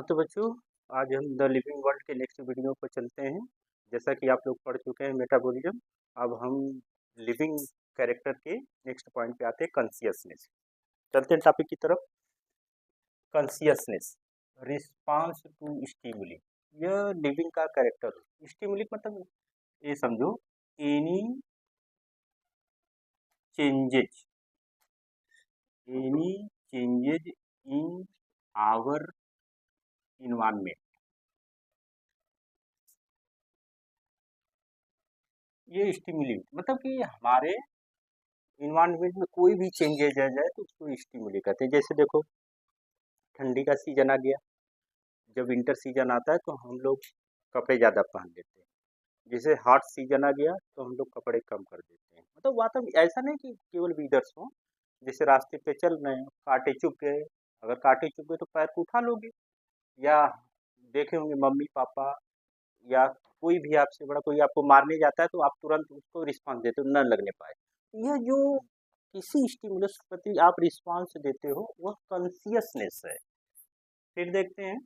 हाँ तो बच्चों, आज हम द लिविंग वर्ल्ड के नेक्स्ट वीडियो पर चलते हैं। जैसा कि आप लोग पढ़ चुके हैं मेटाबॉलिज्म। अब हम लिविंग कैरेक्टर के नेक्स्ट पॉइंट पे आते हैं, कॉन्शियसनेस। चलते हैं टॉपिक की तरफ। Consciousness, response to stimuli. यह लिविंग का कैरेक्टर। स्टिमुली मतलब ये समझो, any changes any changes in our environment. ये स्टिमुली मतलब कि हमारे इन्वायरमेंट में कोई भी चेंजेज आ जाए तो उसको स्टिमुली कहते हैं। जैसे देखो, ठंडी का सीजन आ गया, जब विंटर सीजन आता है तो हम लोग कपड़े ज़्यादा पहन लेते हैं। जैसे हॉट सीजन आ गया तो हम लोग कपड़े कम कर देते हैं। मतलब वातावरण ऐसा नहीं कि केवल वीदर्स हो। जैसे रास्ते पे चल रहे हैं, कांटे चुभ गए, अगर कांटे चुभ गए तो पैर को उठा लोगे, या देखे होंगे मम्मी पापा या कोई भी आपसे बड़ा कोई आपको मारने जाता है तो आप तुरंत उसको रिस्पॉन्स देते हो, न लगने पाए। यह जो किसी स्टिमुलस के प्रति आप रिस्पॉन्स देते हो वह कॉन्शियसनेस है। फिर देखते हैं,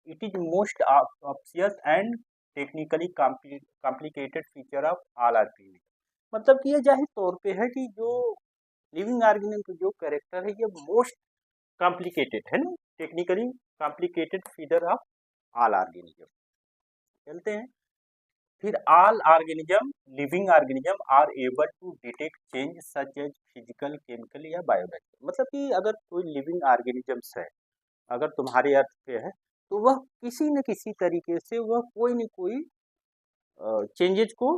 it is most obvious and technically complicated feature of all architecture. मतलब कि यह जाहिर तौर पे है कि जो लिविंग ऑर्गेनिज्म का जो कैरेक्टर है ये मोस्ट कॉम्प्लिकेटेड है ना, technically complicated feature of all organism. चलते हैं फिर। All organism, living organism are able to detect change such as physical, chemical या बायोलॉजिकल। मतलब कि अगर कोई लिविंग ऑर्गेनिजम्स है, अगर तुम्हारे अर्थ पे है, तो वह किसी न किसी तरीके से वह कोई न कोई चेंजेज को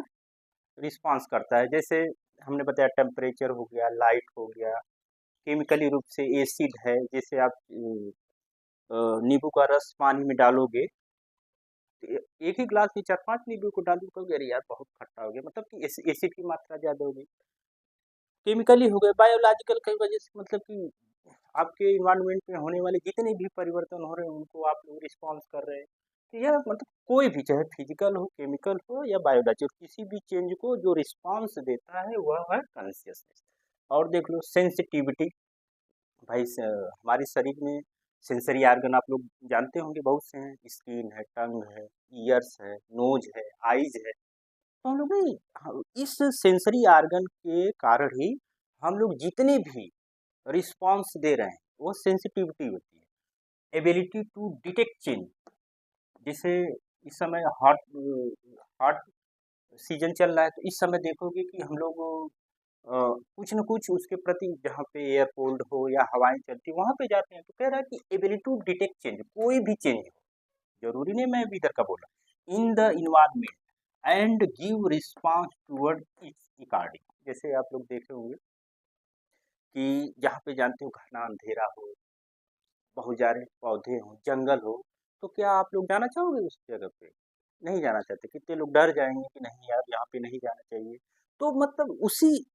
रिस्पॉन्स करता है। जैसे हमने बताया, टेम्परेचर हो गया, लाइट हो गया, केमिकली रूप से एसिड है। जैसे आप नींबू का रस पानी में डालोगे, एक ही ग्लास में 4-5 नींबू को डाल दो, अरे यार बहुत खट्टा हो गया, मतलब कि एसिड की मात्रा ज़्यादा हो गई। केमिकली हो गए, बायोलॉजिकल की वजह से, मतलब कि आपके इन्वायरमेंट में होने वाले जितने भी परिवर्तन हो रहे हैं उनको आप लोग रिस्पॉन्स कर रहे हैं। तो यह मतलब कोई भी, चाहे फिजिकल हो, केमिकल हो या बायोलॉजिकल, किसी भी चेंज को जो रिस्पॉन्स देता है वह है कॉन्शियसनेस। और देख लो सेंसिटिविटी। भाई हमारे शरीर में सेंसरी आर्गन आप लोग जानते होंगे, बहुत से हैं। स्किन है, टंग है, ईयर्स है, नोज है, आईज है। तो हम लोग नहीं, इस सेंसरी आर्गन के कारण ही हम लोग जितने भी रिस्पॉन्स दे रहे हैं वो सेंसिटिविटी होती है। Ability to detect change. जैसे इस समय हॉट हॉट सीजन चल रहा है, तो इस समय देखोगे कि हम लोग कुछ न कुछ उसके प्रति, जहाँ पे एयर कोल्ड हो या हवाएं चलती वहाँ पे जाते हैं। तो कह रहा है कि एबिलिटी टू डिटेक्ट चेंज, कोई भी चेंज हो, जरूरी नहीं मैं इधर का बोला, in the environment and give response toward it's according. जैसे आप लोग देखे होंगे कि जहाँ पे जानते हो घना अंधेरा हो, बहुत सारे पौधे हों, जंगल हो, तो क्या आप लोग जाना चाहोगे उस जगह पे? नहीं जाना चाहते। कितने लोग डर जाएंगे कि नहीं यार यहाँ पे नहीं जाना चाहिए। तो मतलब उसी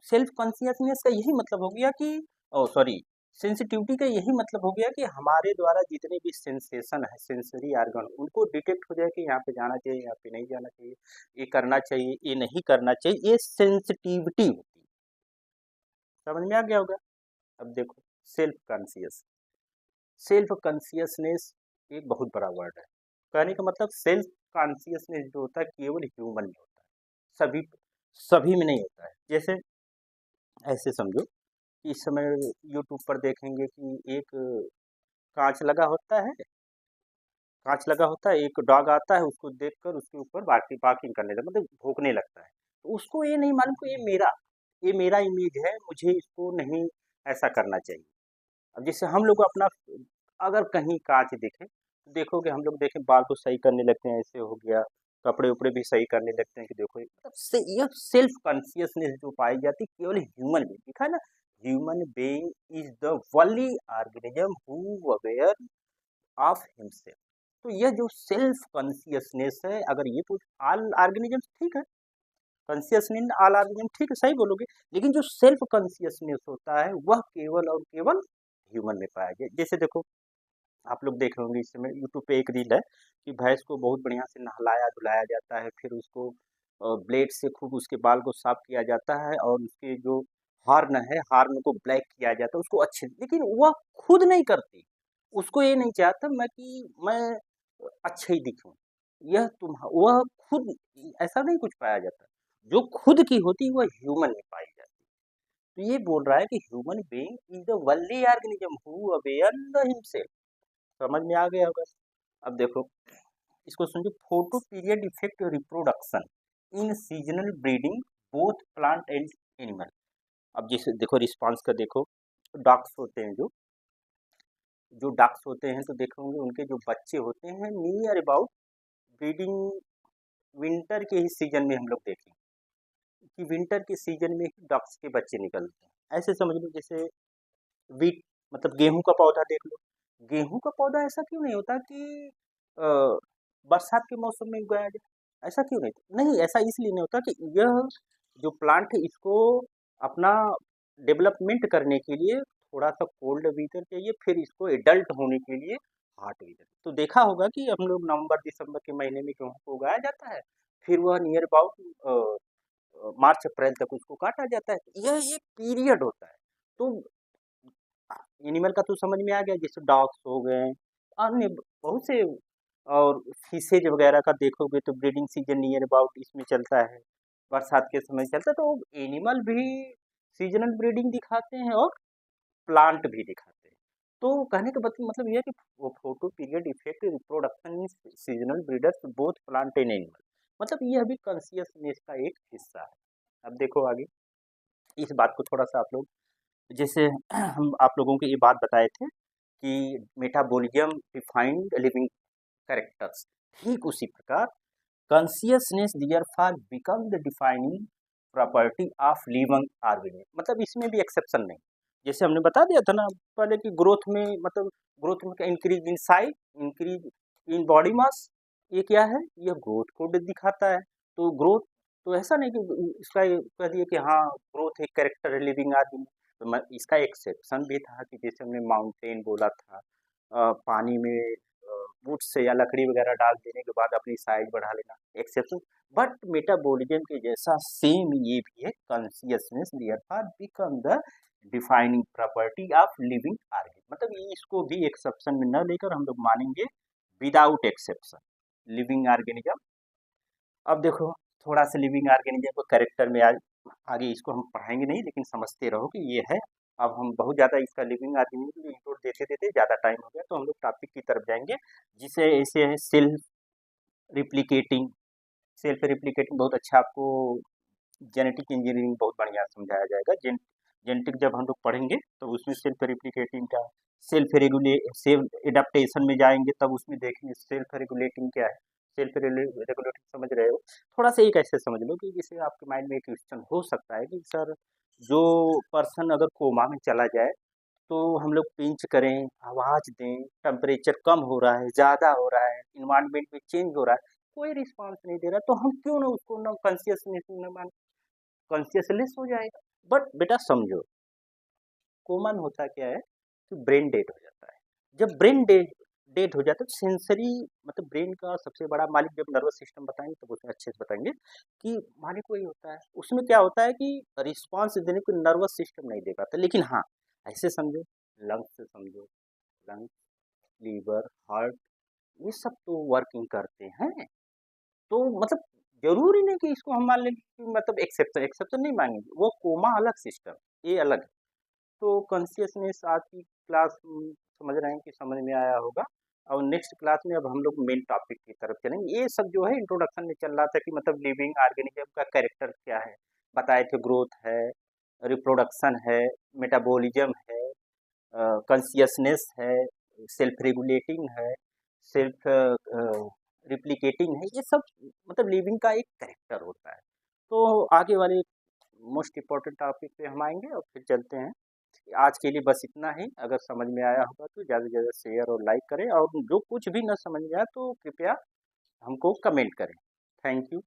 सेल्फ कॉन्शियसनेस का यही मतलब हो गया कि, ओ सॉरी, सेंसिटिविटी का यही मतलब हो गया कि हमारे द्वारा जितने भी सेंसेशन है, सेंसरी आर्गन, उनको डिटेक्ट हो जाए कि यहाँ पे जाना चाहिए, यहाँ पे नहीं जाना चाहिए, ये करना चाहिए, ये नहीं करना चाहिए। ये सेंसिटिविटी होती है। समझ में आ गया होगा। अब देखो, सेल्फ कॉन्शियस, सेल्फ कॉन्शियसनेस एक बहुत बड़ा वर्ड है। कहने का मतलब, सेल्फ कॉन्शियसनेस जो होता है केवल ह्यूमन में होता है, सभी सभी में नहीं होता है। जैसे ऐसे समझो कि इस समय यूट्यूब पर देखेंगे कि एक कांच लगा होता है, कांच लगा होता है, एक डॉग आता है, उसको देखकर उसके ऊपर बार्किंग करने लगता, मतलब भौंकने लगता है। तो उसको ये नहीं मालूम कि ये मेरा इमेज है, मुझे इसको नहीं ऐसा करना चाहिए। अब जैसे हम लोग अपना, अगर कहीं कांच दिखे तो देखोगे, हम लोग देखें बाल को सही करने लगते हैं, ऐसे हो गया, कपड़े उपड़े भी सही करने लगते हैं कि देखो मतलब यह सेल्फ कॉन्शियसनेस जो पाई जाती है केवल ह्यूमन बीइंग, दिखा ना, human being is the only organism who aware of himself. तो यह जो सेल्फ कॉन्शियसनेस है, अगर ये तो ऑल ऑर्गेनिज्म ठीक है, कॉन्शियसनेस ऑल ऑर्गेनिज्म ठीक है, सही बोलोगे, लेकिन जो सेल्फ कॉन्शियसनेस होता है वह केवल और केवल ह्यूमन में पाया गया। जैसे देखो, आप लोग देख रहे होंगे इस समय यूट्यूब पे एक रील है कि भैंस को बहुत बढ़िया से नहलाया धुलाया जाता है, फिर उसको ब्लेड से खूब उसके बाल को साफ किया जाता है, और उसके जो हार्न है, हार्न को ब्लैक किया जाता है उसको अच्छे, लेकिन वह खुद नहीं करती, उसको ये नहीं चाहता मैं कि मैं अच्छा ही दिखूं। यह तुम वह खुद ऐसा नहीं कुछ पाया जाता, जो खुद की होती वह ह्यूमन में पाई जाती। तो ये बोल रहा है कि human being is the only organism who aware the himself. समझ में आ गया होगा। अब देखो इसको समझो, photo period effect reproduction in seasonal breeding both plant and animal. अब जैसे देखो रिस्पांस का देखो, डॉग्स होते हैं जो डक्स होते हैं तो देखोगे उनके जो बच्चे होते हैं नियर अबाउट ब्रीडिंग विंटर के ही सीजन में हम लोग देखें कि विंटर के सीजन में ही डक्स के बच्चे निकलते हैं। ऐसे समझ लो जैसे वीट मतलब गेहूं का पौधा देख लो, गेहूं का पौधा ऐसा क्यों नहीं होता कि अ, बरसात के मौसम में उगाया जाए, ऐसा क्यों नहीं, नहीं ऐसा इसलिए नहीं होता कि यह जो प्लांट है इसको अपना डेवलपमेंट करने के लिए थोड़ा सा कोल्ड वेदर चाहिए, फिर इसको एडल्ट होने के लिए हॉट वेदर। तो देखा होगा कि हम लोग नवंबर दिसंबर के महीने में गेहूं को उगाया जाता है, फिर वह नियर अबाउट मार्च अप्रैल तक उसको काटा जाता है। यह एक पीरियड होता है। तो एनिमल का तो समझ में आ गया, जैसे डॉग्स हो गए, अन्य बहुत से, और फिशेज वगैरह का देखोगे तो ब्रीडिंग सीजन नियर अबाउट इसमें चलता है, बरसात के समय चलता है। तो एनिमल भी सीजनल ब्रीडिंग दिखाते हैं और प्लांट भी दिखाते हैं। तो कहने का मतलब यह है कि वो photo period effect reproduction in seasonal breeders both plant and animal, मतलब यह भी कॉन्शियसनेस का एक हिस्सा है। अब देखो आगे इस बात को थोड़ा सा आप लोग, जैसे हम आप लोगों को ये बात बताए थे कि मेटाबॉलिज्म डिफाइंड लिविंग कैरेक्टर्स, ठीक उसी प्रकार consciousness therefore become the defining property of living organism, मतलब इसमें भी एक्सेप्शन नहीं। जैसे हमने बता दिया था ना पहले कि ग्रोथ में मतलब ग्रोथ में increase in size, increase in body mass, ये क्या है, यह ग्रोथ को दिखाता है। तो ग्रोथ, तो ऐसा नहीं कि इसका ये कह दिए कि हाँ ग्रोथ एक कैरेक्टर है लिविंग आदमी। तो मैं इसका एक्सेप्शन भी था कि जैसे हमने माउंटेन बोला था, पानी में वुड से या लकड़ी वगैरह डाल देने के बाद अपनी साइज बढ़ा लेना, एक्सेप्शन। बट मेटाबॉलिज्म के जैसा सेम ये भी है consciousness therefore become the defining property of living organism, मतलब ये इसको भी एक्सेप्शन में न लेकर हम लोग मानेंगे विदाउट एक्सेप्शन लिविंग ऑर्गेनिज्म। अब देखो थोड़ा सा लिविंग ऑर्गेनिज्म को कैरेक्टर में आज आगे इसको हम पढ़ाएंगे नहीं, लेकिन समझते रहो कि ये है। अब हम बहुत ज़्यादा इसका लिविंग ऑर्गेनिज्म इंक्लूड देते देते ज़्यादा टाइम हो गया, तो हम लोग टॉपिक की तरफ जाएंगे जिसे ऐसे है सेल्फ रिप्लिकेटिंग। सेल्फ रिप्लिकेटिंग बहुत अच्छा आपको जेनेटिक इंजीनियरिंग बहुत बढ़िया समझाया जाएगा। जेनेटिक जब हम लोग पढ़ेंगे तो उसमें सेल्फ रिप्लिकेटिंग का, सेल्फ एडाप्टेशन में जाएंगे तब उसमें देखेंगे सेल्फ रेगुलेटिंग क्या है। सेल्फ रेगुलेटिंग समझ रहे हो, थोड़ा सा एक ऐसे समझ लो कि जैसे आपके माइंड में एक क्वेश्चन हो सकता है कि सर जो पर्सन अगर कोमा में चला जाए तो हम लोग पिंच करें, आवाज़ दें, टेम्परेचर कम हो रहा है, ज़्यादा हो रहा है, इन्वायरमेंट में चेंज हो रहा है, कोई रिस्पॉन्स नहीं दे रहा, तो हम क्यों ना उसको ना कॉन्शियसनेस न मान, कॉन्शियसलेस हो जाएगा। बट बेटा समझो कॉमन होता क्या है कि ब्रेन डेड हो जाता है। जब ब्रेन डेड डेड हो जाता है तो सेंसरी, मतलब ब्रेन का सबसे बड़ा मालिक जब नर्वस सिस्टम बताएंगे तब उसमें अच्छे से बताएंगे कि मालिक वही होता है। उसमें क्या होता है कि रिस्पॉन्स देने को नर्वस सिस्टम नहीं दे पाता, लेकिन हाँ ऐसे समझो, लंग्स से समझो, लंग्स, लीवर, हार्ट, ये सब तो वर्किंग करते हैं। तो मतलब जरूरी नहीं कि इसको हम मान लें कि मतलब एक्सेप्शन एक्सेप्शन नहीं मांगेंगे, वो कोमा अलग सिस्टम, ये अलग है। तो कॉन्शियसनेस आज की क्लास समझ रहे हैं कि समझ में आया होगा। और नेक्स्ट क्लास में अब हम लोग मेन टॉपिक की तरफ चलेंगे। ये सब जो है इंट्रोडक्शन में चल रहा था कि मतलब लिविंग ऑर्गेनिज्म का कैरेक्टर क्या है, बताए थे ग्रोथ है, रिप्रोडक्शन है, मेटाबॉलिज्म है, कॉन्शियसनेस है, सेल्फ रेगुलेटिंग है, सेल्फ रिप्लिकेटिंग है, ये सब मतलब लिविंग का एक कैरेक्टर होता है। तो आगे वाले मोस्ट इम्पोर्टेंट टॉपिक पे हम आएंगे और फिर चलते हैं। आज के लिए बस इतना ही। अगर समझ में आया होगा तो ज़्यादा से ज़्यादा शेयर और लाइक करें, और जो कुछ भी ना समझ में आया तो कृपया हमको कमेंट करें। Thank you.